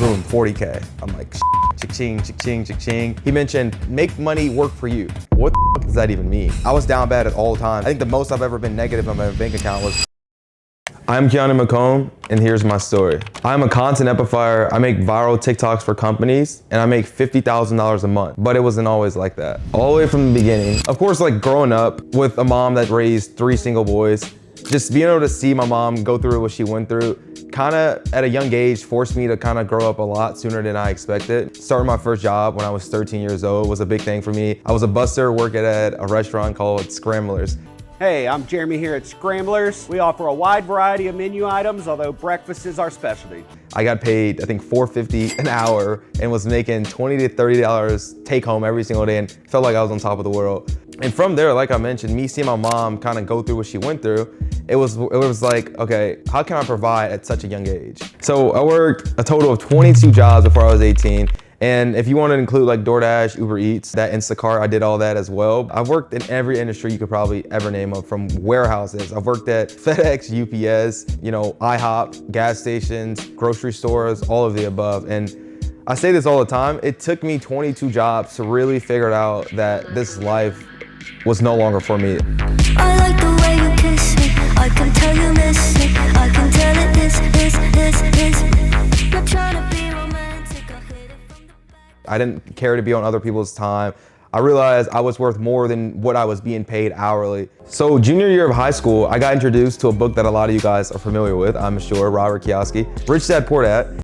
boom, 40K. I'm like, cha-ching, cha-ching, cha-ching. He mentioned, make money work for you. What the fuck does that even mean? I was down bad at all times. I think the most I've ever been negative on my bank account was. I'm Kehinde Mccomb, and here's my story. I'm a content amplifier. I make viral TikToks for companies, and I make $50,000 a month, but it wasn't always like that. All the way from the beginning. Of course, like growing up with a mom that raised 3 single boys, just being able to see my mom go through what she went through, kind of at a young age forced me to kind of grow up a lot sooner than I expected. Starting my first job when I was 13 years old was a big thing for me. I was a busser working at a restaurant called Scramblers. Hey, I'm Jeremy here at Scramblers. We offer a wide variety of menu items, although breakfast is our specialty. I got paid, I think $4.50 an hour and was making $20 to $30 take home every single day and felt like I was on top of the world. And from there, like I mentioned, me seeing my mom kind of go through what she went through, it was like, okay, how can I provide at such a young age? So I worked a total of 22 jobs before I was 18. And if you want to include like DoorDash, Uber Eats, that Instacart, I did all that as well. I've worked in every industry you could probably ever name of, from warehouses. I've worked at FedEx, UPS, IHOP, gas stations, grocery stores, all of the above. And I say this all the time, it took me 22 jobs to really figure out that this life was no longer for me. I like the way you kiss me, I can tell you miss me, I can tell it is. You're trying to be romantic, I hate it from the back. I didn't care to be on other people's time. I realized I was worth more than what I was being paid hourly. So junior year of high school, I got introduced to a book that a lot of you guys are familiar with, I'm sure, Robert Kiyosaki, Rich Dad Poor Dad.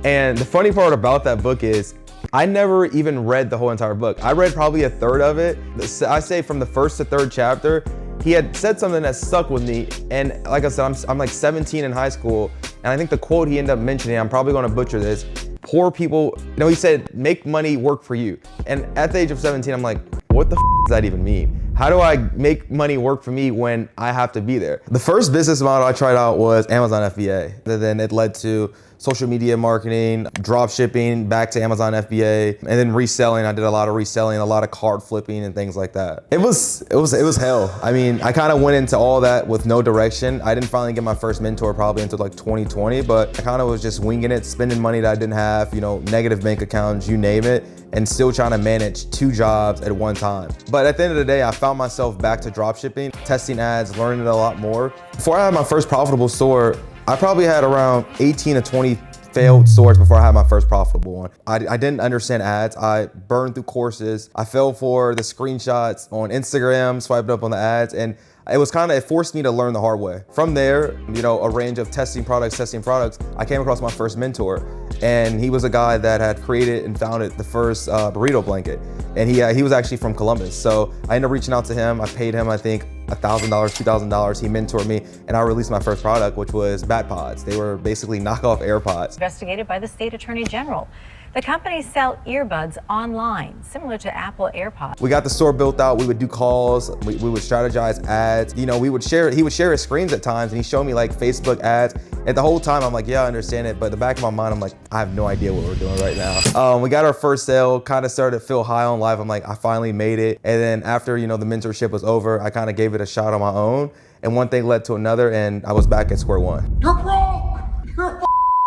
And the funny part about that book is, I never even read the whole entire book. I read probably a third of it. I say from the first to third chapter, he had said something that stuck with me. And like I said, I'm like 17 in high school. And I think the quote he ended up mentioning, I'm probably gonna butcher this, poor people, he said, make money work for you. And at the age of 17, I'm like, what the does that even mean? How do I make money work for me when I have to be there? The first business model I tried out was Amazon FBA. Then it led to social media marketing, drop shipping, back to Amazon FBA, and then reselling. I did a lot of reselling, a lot of card flipping and things like that. It was hell. I mean, I kind of went into all that with no direction. I didn't finally get my first mentor probably until like 2020, but I kind of was just winging it, spending money that I didn't have, negative bank accounts, you name it, and still trying to manage 2 jobs at one time. But at the end of the day, I found myself back to drop shipping, testing ads, learning it a lot more. Before I had my first profitable store, I probably had around 18 to 20 failed stores before I had my first profitable one. I didn't understand ads. I burned through courses. I fell for the screenshots on Instagram, swiped up on the ads, and it forced me to learn the hard way. From there, a range of testing products, I came across my first mentor. And he was a guy that had created and founded the first burrito blanket. And he was actually from Columbus. So I ended up reaching out to him. I paid him, I think, $1,000, $2,000. He mentored me, and I released my first product, which was Bat Pods. They were basically knockoff AirPods. Investigated by the state attorney general. The companies sell earbuds online, similar to Apple AirPods. We got the store built out. We would do calls. We would strategize ads. He would share his screens at times, and he showed me like Facebook ads. And the whole time I'm like, yeah, I understand it. But in the back of my mind, I'm like, I have no idea what we're doing right now. We got our first sale, kind of started to feel high on life. I'm like, I finally made it. And then after, the mentorship was over, I kind of gave it a shot on my own. And one thing led to another, and I was back at square one. You're broke! You're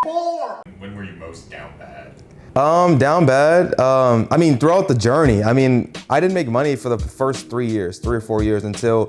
poor! When were you most down bad? Down bad. Throughout the journey, I didn't make money for the first 3 or 4 years until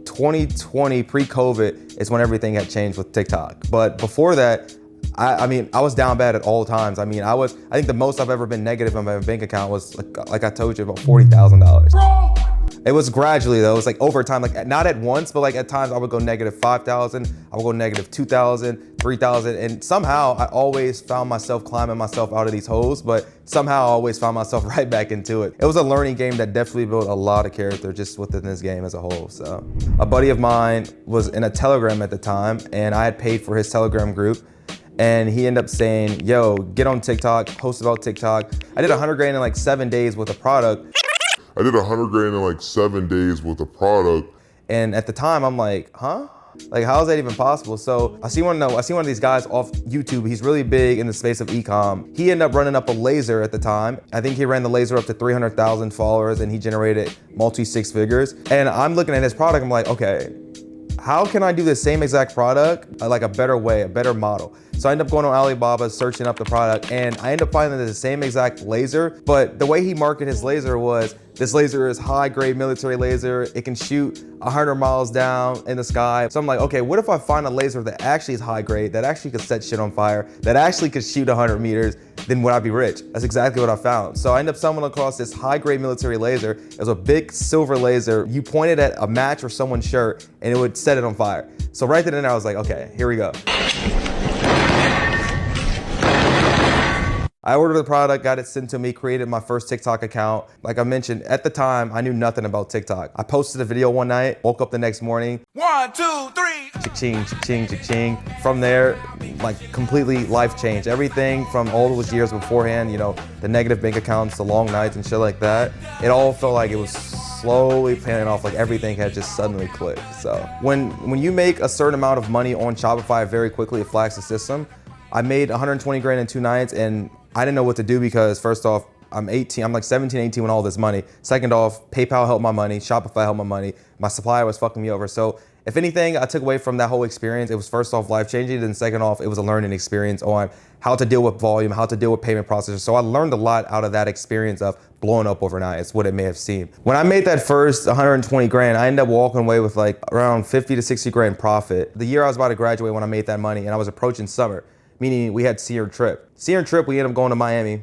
2020, pre-COVID, is when everything had changed with TikTok. But before that, I was down bad at all times. I think the most I've ever been negative on my bank account was like I told you, about $40,000. It was gradually though. It was like over time, like not at once, but like at times I would go negative 5,000, I would go negative 2,000, 3,000, and somehow I always found myself climbing myself out of these holes, but somehow I always found myself right back into it. It was a learning game that definitely built a lot of character just within this game as a whole. So a buddy of mine was in a Telegram at the time, and I had paid for his Telegram group. And he ended up saying, yo, get on TikTok, post about TikTok. I did 100 grand in like 7 days with a product. I did 100 grand in like 7 days with a product. And at the time, I'm like, huh? Like, how is that even possible? So I see one of these guys off YouTube. He's really big in the space of e-com. He ended up running up a laser at the time. I think he ran the laser up to 300,000 followers, and he generated multi 6 figures. And I'm looking at his product, I'm like, okay, how can I do the same exact product, like a better way, a better model? So I ended up going on Alibaba, searching up the product, and I ended up finding the same exact laser, but the way he marketed his laser was, this laser is high-grade military laser. It can shoot 100 miles down in the sky. So I'm like, okay, what if I find a laser that actually is high-grade, that actually could set shit on fire, that actually could shoot 100 meters, then would I be rich? That's exactly what I found. So I ended up stumbling across this high-grade military laser. It was a big silver laser. You pointed at a match or someone's shirt, and it would set it on fire. So right then and there, I was like, okay, here we go. I ordered the product, got it sent to me, created my first TikTok account. Like I mentioned, at the time, I knew nothing about TikTok. I posted a video one night, woke up the next morning. 1, 2, 3. Cha-ching, cha-ching, cha-ching. From there, like completely life changed. Everything from all those years beforehand, you know, the negative bank accounts, the long nights and shit like that, it all felt like it was slowly paying off, like everything had just suddenly clicked. So when you make a certain amount of money on Shopify very quickly, it flags the system. I made 120 grand in 2 nights, and I didn't know what to do because first off, I'm 18, I'm like 17, 18 with all this money. Second off, PayPal helped my money, Shopify helped my money. My supplier was fucking me over. So if anything I took away from that whole experience, it was first off life-changing, then second off, it was a learning experience on how to deal with volume, how to deal with payment processors. So I learned a lot out of that experience of blowing up overnight. It's what it may have seemed. When I made that first 120 grand, I ended up walking away with like around 50 to 60 grand profit. The year I was about to graduate when I made that money, and I was approaching summer, meaning we had senior trip. Senior trip, we ended up going to Miami.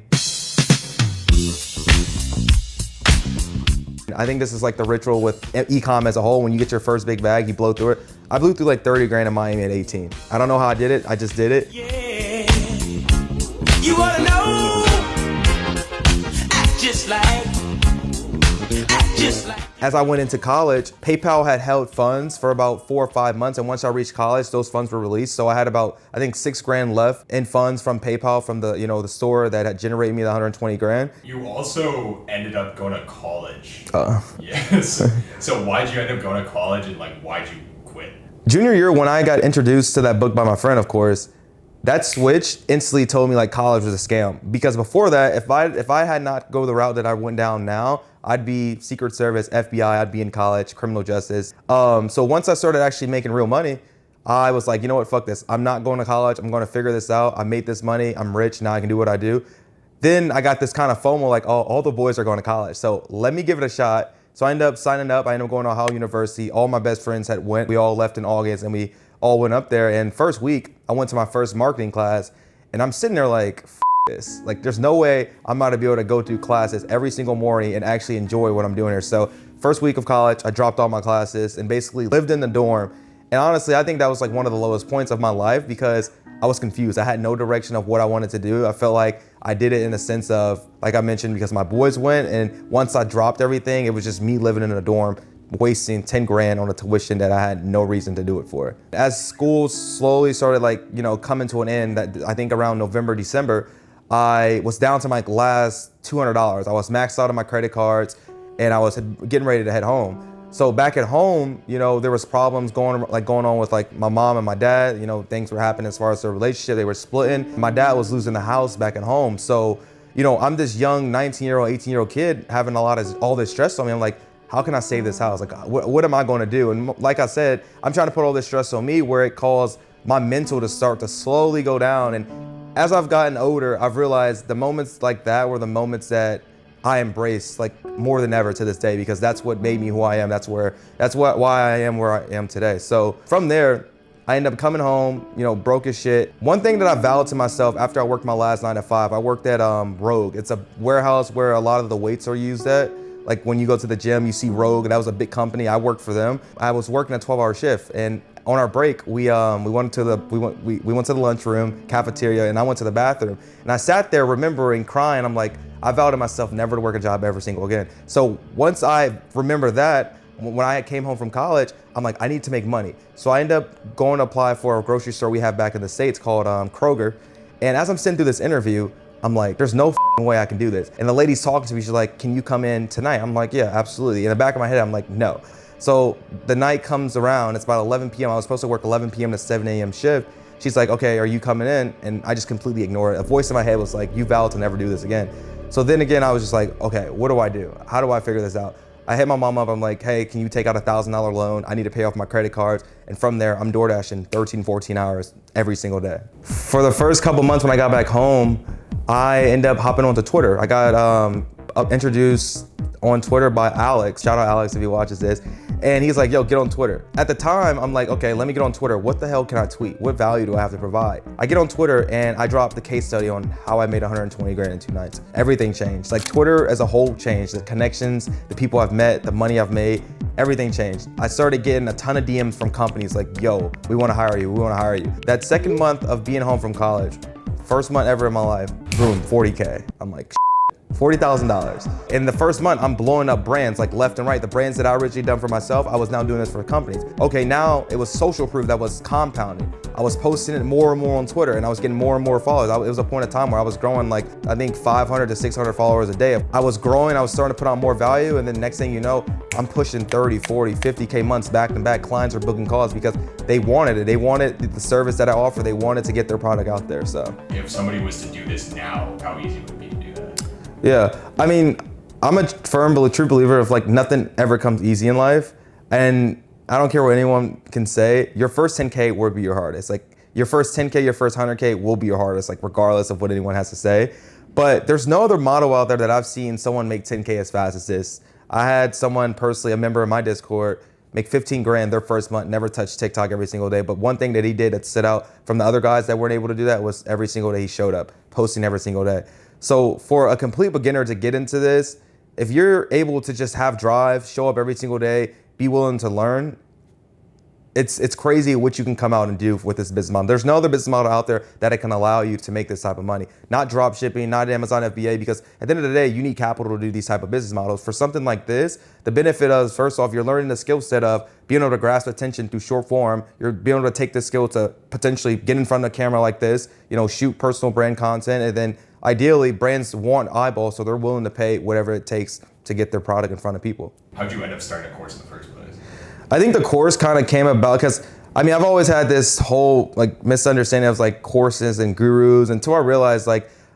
I think this is like the ritual with e-com as a whole. When you get your first big bag, you blow through it. I blew through like 30 grand in Miami at 18. I don't know how I did it, I just did it. Yeah, you wanna know, act just like. As I went into college, PayPal had held funds for about 4 or 5 months, and once I reached college, those funds were released. So I had about, I think, 6 grand left in funds from PayPal, from the, you know, the store that had generated me the 120 grand. You also ended up going to college. Yes. So why'd you end up going to college, and like why'd you quit? Junior year, when I got introduced to that book by my friend, of course, that switch instantly told me like college was a scam. Because before that, if I had not go the route that I went down now, I'd be Secret Service, FBI, I'd be in college, criminal justice. So once I started actually making real money, I was like, you know what, fuck this. I'm not going to college, I'm gonna figure this out. I made this money, I'm rich, now I can do what I do. Then I got this kind of FOMO, like, oh, all the boys are going to college, so let me give it a shot. So I ended up signing up, I ended up going to Ohio University. All my best friends had went, we all left in August, and we all went up there. And first week, I went to my first marketing class, and I'm sitting there like, F this. Like, there's no way I'm about to be able to go through classes every single morning and actually enjoy what I'm doing here. So first week of college, I dropped all my classes and basically lived in the dorm. And honestly, I think that was like one of the lowest points of my life because I was confused. I had no direction of what I wanted to do. I felt like I did it in a sense of, like I mentioned, because my boys went, and once I dropped everything, it was just me living in a dorm, wasting 10 grand on a tuition that I had no reason to do it for. As school slowly started like, you know, coming to an end, that I think around November, December, I was down to my last $200. I was maxed out on my credit cards, and I was getting ready to head home. So back at home, you know, there was problems going on with like my mom and my dad. You know, things were happening as far as their relationship. They were splitting. My dad was losing the house back at home. So, you know, I'm this young 19-year-old, 18-year-old kid having all this stress on me. I'm like, how can I save this house? Like, what am I going to do? And like I said, I'm trying to put all this stress on me where it caused my mental to start to slowly go down. And as I've gotten older, I've realized the moments like that were the moments that I embrace like more than ever to this day, because that's what made me who I am. Why I am where I am today. So from there, I ended up coming home, you know, broke as shit. One thing that I vowed to myself after I worked my last 9 to 5, I worked at Rogue. It's a warehouse where a lot of the weights are used at. Like when you go to the gym, you see Rogue. That was a big company. I worked for them. I was working a 12-hour shift, and on our break, we went to the lunchroom, cafeteria, and I went to the bathroom. And I sat there remembering crying. I'm like, I vowed to myself never to work a job ever single again. So once I remember that, when I came home from college, I'm like, I need to make money. So I ended up going to apply for a grocery store we have back in the States called Kroger. And as I'm sitting through this interview, I'm like, there's no way I can do this. And the lady's talking to me, she's like, can you come in tonight? I'm like, yeah, absolutely. In the back of my head, I'm like, no. So the night comes around, it's about 11 p.m. I was supposed to work 11 p.m. to 7 a.m. shift. She's like, okay, are you coming in? And I just completely ignored it. A voice in my head was like, you vowed to never do this again. So then again, I was just like, okay, what do I do? How do I figure this out? I hit my mom up, I'm like, hey, can you take out a $1,000 loan? I need to pay off my credit cards. And from there, I'm door dashing 13, 14 hours every single day. For the first couple months when I got back home, I ended up hopping onto Twitter. I got introduced on Twitter by Alex. Shout out Alex if he watches this. And he's like, yo, get on Twitter. At the time, I'm like, okay, let me get on Twitter. What the hell can I tweet? What value do I have to provide? I get on Twitter and I drop the case study on how I made 120 grand in 2 nights. Everything changed. Like Twitter as a whole changed. The connections, the people I've met, the money I've made, everything changed. I started getting a ton of DMs from companies like, yo, we wanna hire you, we wanna hire you. That second month of being home from college, first month ever in my life, boom, 40K. I'm like, $40,000. In the first month, I'm blowing up brands like left and right. The brands that I originally done for myself, I was now doing this for companies. Okay, now it was social proof that was compounding. I was posting it more and more on Twitter and I was getting more and more followers. It was a point of time where I was growing like, I think 500 to 600 followers a day. I was growing, I was starting to put on more value, and then next thing you know, I'm pushing 30, 40, 50K months back to back. Clients are booking calls because they wanted it. They wanted the service that I offer. They wanted to get their product out there, so. If somebody was to do this now, how easy would it be to do that? Yeah, I mean, I'm a true believer of like nothing ever comes easy in life. And I don't care what anyone can say, your first 10K will be your hardest. Like your first 10K, your first 100K will be your hardest, like regardless of what anyone has to say. But there's no other model out there that I've seen someone make 10K as fast as this. I had someone personally, a member of my Discord, make 15 grand their first month, never touched TikTok every single day. But one thing that he did that stood out from the other guys that weren't able to do that was every single day he showed up, posting every single day. So for a complete beginner to get into this, if you're able to just have drive, show up every single day, be willing to learn, it's crazy what you can come out and do with this business model. There's no other business model out there that it can allow you to make this type of money. Not drop shipping, not Amazon FBA, because at the end of the day, you need capital to do these type of business models. For something like this, the benefit of, first off, you're learning the skill set of being able to grasp attention through short form. You're being able to take this skill to potentially get in front of the camera like this, shoot personal brand content, and then ideally, brands want eyeballs, so they're willing to pay whatever it takes to get their product in front of people. How'd you end up starting a course in the first place? I think the course kind of came about because, I've always had this whole misunderstanding of courses and gurus, until I realized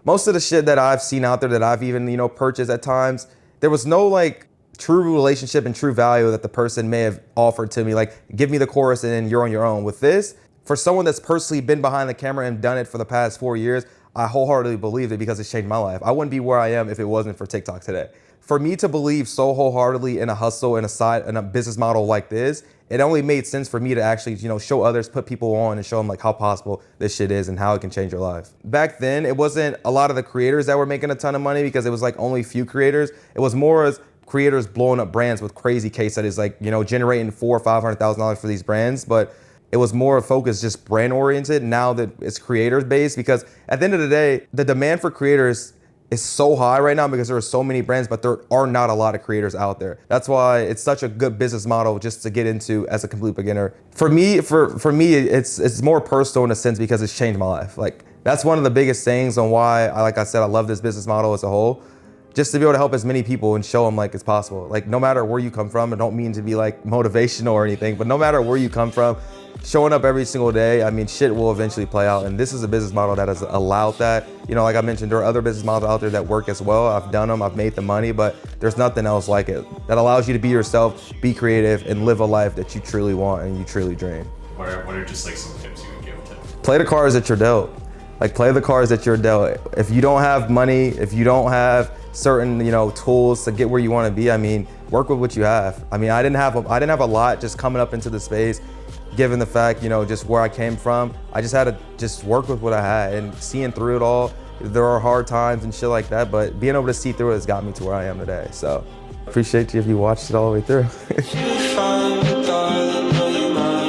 most of the shit that I've seen out there that I've even, purchased at times, there was no true relationship and true value that the person may have offered to me. Give me the course and then you're on your own. With this, for someone that's personally been behind the camera and done it for the past 4 years, I wholeheartedly believed it because it's changed my life. I wouldn't be where I am if it wasn't for TikTok today. For me to believe so wholeheartedly in a hustle and a business model like this, it only made sense for me to actually, show others, put people on and show them how possible this shit is and how it can change your life. Back then, it wasn't a lot of the creators that were making a ton of money because it was only few creators. It was more as creators blowing up brands with crazy case studies, generating $400,000 or $500,000 for these brands. But it was more focused, just brand oriented. Now that it's creators based, because at the end of the day, the demand for creators is so high right now because there are so many brands, but there are not a lot of creators out there. That's why it's such a good business model just to get into as a complete beginner. For me, it's more personal in a sense because it's changed my life. That's one of the biggest things on why, like I said, I love this business model as a whole. Just to be able to help as many people and show them it's possible. No matter where you come from, I don't mean to be motivational or anything, but no matter where you come from, showing up every single day, shit will eventually play out. And this is a business model that has allowed that. Like I mentioned, there are other business models out there that work as well. I've done them, I've made the money, but there's nothing else like it that allows you to be yourself, be creative, and live a life that you truly want and you truly dream. What are just some tips you would give to? Play the cards that you're dealt. Play the cards that you're dealt. If you don't have money, if you don't have certain, tools to get where you want to be, work with what you have. I didn't have a lot just coming up into the space, given the fact, just where I came from. I just had to just work with what I had and seeing through it all. There are hard times and shit like that, but being able to see through it has got me to where I am today. So appreciate you if you watched it all the way through.